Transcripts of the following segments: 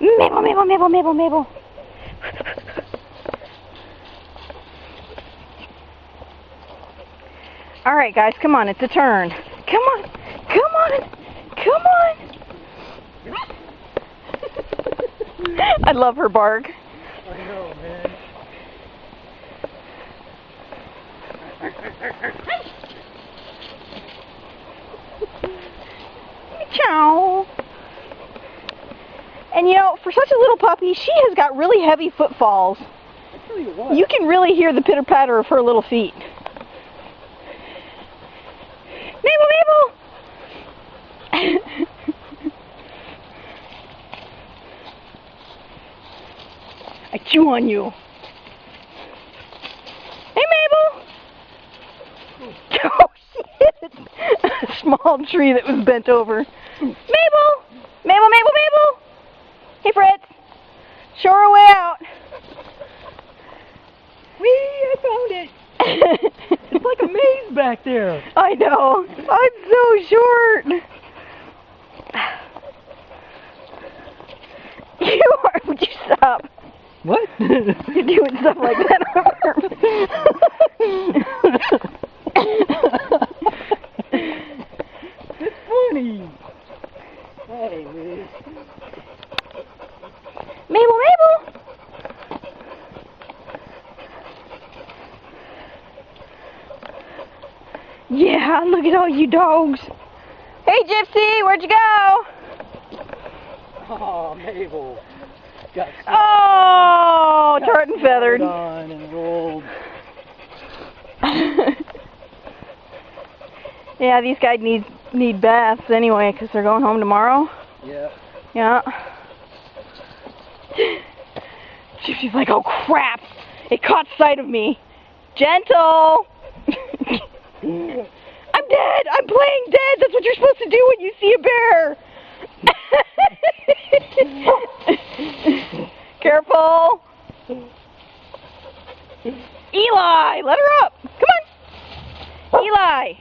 Mabel, Mabel, Mabel, Mabel, Mabel. All right, guys, come on. It's a turn. Come on. Come on. Come on. I love her bark. I know, man. Ciao. And you know, for such a little puppy, she has got really heavy footfalls. I tell you what. You can really hear the pitter-patter of her little feet. Mabel, Mabel! I chew on you. Hey, Mabel! Oh, she hit a small tree that was bent over. Mabel! Mabel, Mabel, Mabel! Hey, Fritz! Show her a way out. Whee! I found it! It's like a maze back there. I know. I'm so short. You are. Would you stop? What? You're doing stuff like that. It's funny. Hey, man. Mabel, Mabel. Yeah, look at all you dogs. Hey, Gypsy, where'd you go? Oh, Mabel. Got Oh, tartan feathered. on and rolled. Yeah, these guys need baths anyway because they're going home tomorrow. Yeah. Yeah. Gypsy's like, oh crap! It caught sight of me. Gentle. I'm dead. I'm playing dead. That's what you're supposed to do when you see a bear. Careful. Eli, let her up. Come on. Eli.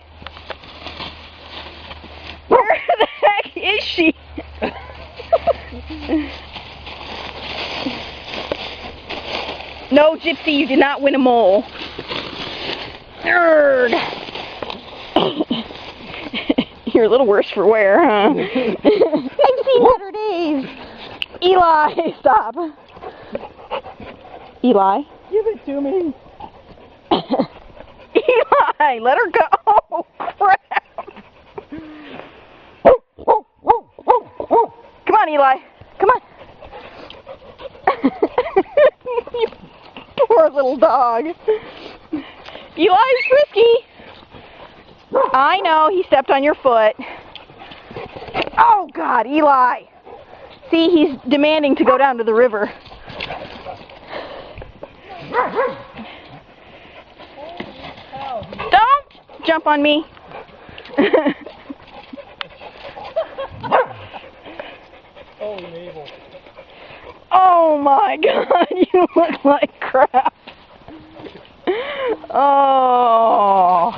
Where the heck is she? No, Gypsy, you did not win a mole. Nerd. You're a little worse for wear, huh? I've seen better days. Eli, stop. Eli? Give it to me. Eli, let her go. Oh, crap. Come on, Eli. Come on. You poor little dog. Eli's frisky. I know, he stepped on your foot. Oh, God, Eli. See, he's demanding to go down to the river. Don't jump on me. Oh, Mabel. Oh, my God, you look like crap. Oh.